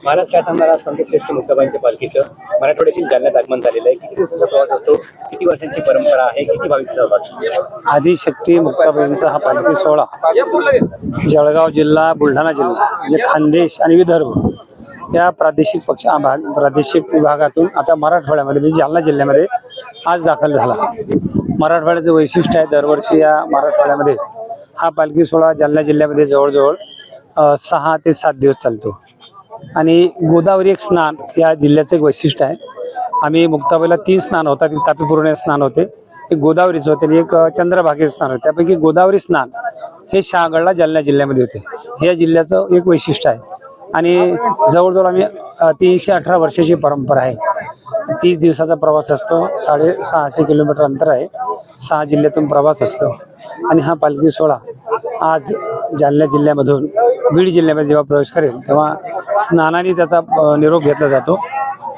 महाराज काय सांगणार आज संत श्रेष्ठ मुक्ताबाईंच्या पालखीचं मराठवाड्यातील जालन्यात आगमन झालेलं आहे। किती दिवसाचा प्रवास असतो, किती वर्षांची परंपरा आहे, किती भाविक सहभाग? आदिशक्ती मुक्ताबाईंचा हा पालखी सोहळा जळगाव जिल्हा, बुलढाणा जिल्हा म्हणजे खानदेश आणि विदर्भ या प्रादेशिक विभागातून आता मराठवाड्यामध्ये म्हणजे जालना जिल्ह्यामध्ये आज दाखल झाला। मराठवाड्याचं वैशिष्ट्य आहे, दरवर्षी या मराठवाड्यामध्ये हा पालखी सोहळा जालना जिल्ह्यामध्ये जवळजवळ 6 ते 7 दिवस चालतो। आणि गोदावरी एक स्नान या जिल्ह्याचं एक वैशिष्ट्य आहे। आम्ही मुक्ताबाईला 3 स्नान होतात, एक तापीपूर्ण स्नान होते, एक गोदावरीचं होते आणि एक चंद्रभागेचं स्नान होते। त्यापैकी गोदावरी स्नान हे शहागडला जालना जिल्ह्यामध्ये होते। या जिल्ह्याचं एक वैशिष्ट्य आहे। आणि जवळजवळ आम्ही 318 वर्षाची परंपरा आहे। 30 दिवसाचा प्रवास असतो, 650 किलोमीटर अंतर आहे, 6 जिल्ह्यातून प्रवास असतो। आणि हा पालखी सोहळा आज जालना जिल्ह्यामधून बीड जिल्ह्यामध्ये जेव्हा प्रवेश करेल तेव्हा स्नानाने त्याचा निरोप घेतला जातो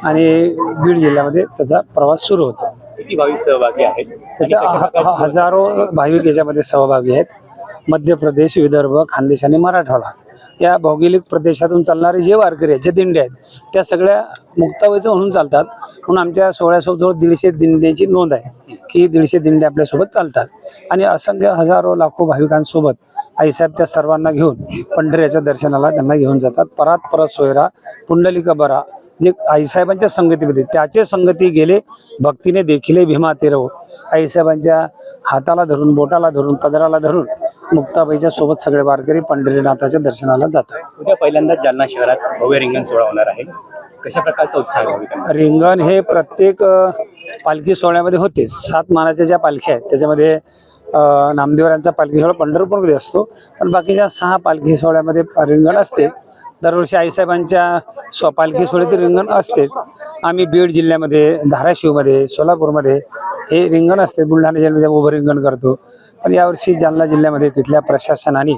आणि बीड जिल्ह्यामध्ये त्याचा प्रवास सुरू होतो। किती भाविक सहभागी आहेत? त्याच्या हजारो भाविक याच्यामध्ये सहभागी आहेत। मध्य प्रदेश, विदर्भ, खानदेश आणि मराठवाडा या भौगोलिक प्रदेशातून चालणारे जे वारकरी आहेत, जे दिंडे आहेत, त्या सगळ्या मुक्ताबाईचं म्हणून चालतात। म्हणून आमच्या सोहळ्यासोबत 150 दिंड्यांची नोंद आहे की 150 दिंडे आपल्यासोबत चालतात। आणि असंख्य हजारो लाखो भाविकांसोबत आईसाहेब त्या सर्वांना घेऊन पंढरीच्या दर्शनाला त्यांना घेऊन जातात। परात परत सोयरा पुंडलिक बरा जे आईसाहेबांच्या संगतीमध्ये त्याचे संगती गेले भक्तीने देखिले भीमा तेरव आईसाहेबांच्या हाताला धरून, बोटाला धरून, पदराला धरून मुक्ताबाईच्या सोबत सगळे वारकरी पंढरीनाथाच्या दर्शनाला जातात। उद्या पहिल्यांदा जालना शहरात भव्य रिंगण सोहळा होणार आहे, कशा प्रकारचा उत्साह आहे? रिंगण हे प्रत्येक पालखी सोहळ्यामध्ये होते। 7 मानाच्या ज्या पालख्या आहेत त्याच्यामध्ये नामदेवरांचा पालखी सोहळा पंढरपूरमध्ये असतो, पण बाकीच्या 6 पालखी सोहळ्यामध्ये रिंगण असते। दरवर्षी आईसाहेबांच्या पालखी सोहळ्याचे रिंगण असते। आम्ही बीड जिल्ह्यामध्ये, धाराशिवमध्ये, सोलापूरमध्ये हे रिंगण असते। बुलढाणा जिल्ह्यामध्ये उभं रिंगण करतो। पण यावर्षी जालना जिल्ह्यामध्ये तिथल्या प्रशासनाने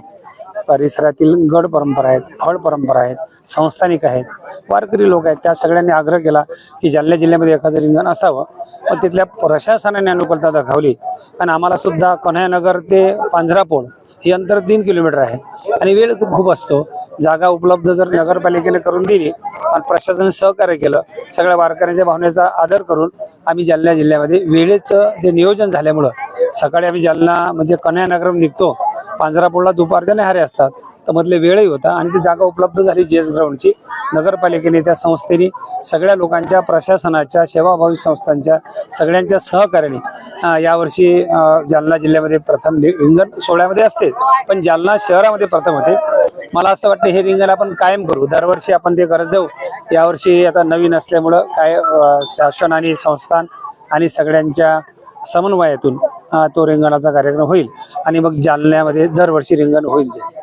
परिसरातील गड परंपरा आहेत, फळ परंपरा आहेत, संस्थानिक आहेत, वारकरी लोक आहेत, त्या सगळ्यांनी आग्रह केला की जालना जिल्ह्यामध्ये एखादं रिंगण असावं। पण तिथल्या प्रशासनाने अनुकूलता दाखवली। आणि आम्हाला सुद्धा कन्हैयानगर ते पांझरापोळ हे अंतर 3 किलोमीटर आहे आणि वेळ खूप असतो। जागा उपलब्ध जर नगरपालिकेने करून दिली आणि प्रशासन सहकार्य केलं, सगळ्या वारकऱ्यांच्या भावनेचा आदर करून आम्ही जालना जिल्ह्यामध्ये वेळेचं जे नियोजन झाल्यामुळं सकाळी आम्ही जालना म्हणजे कन्हैयानगर निघतो, पांझरापोळला दुपारच्या न्याहारे असतात, तर मधले वेळही होता आणि ती जागा उपलब्ध झाली जीएस ग्राउंडची। नगरपालिकेने, त्या संस्थेने, सगळ्या लोकांच्या, प्रशासनाच्या, सेवाभावी संस्थांच्या सगळ्यांच्या सहकार्याने यावर्षी जालना जिल्ह्यामध्ये प्रथम रिंगण सोहळ्यामध्ये असते, पण जालना शहरामध्ये प्रथम होते। मला असं वाटतं हे रिंगण आपण कायम करू, दरवर्षी आपण ते करत जाऊ। यावर्षी आता नवीन असल्यामुळं काय शासन आणि संस्थान आणि सगळ्यांच्या समन्वयातून तो रिंगणाचा कार्यक्रम होईल आणि मग जालन्यामध्ये दरवर्षी रिंगण होईल जाईल।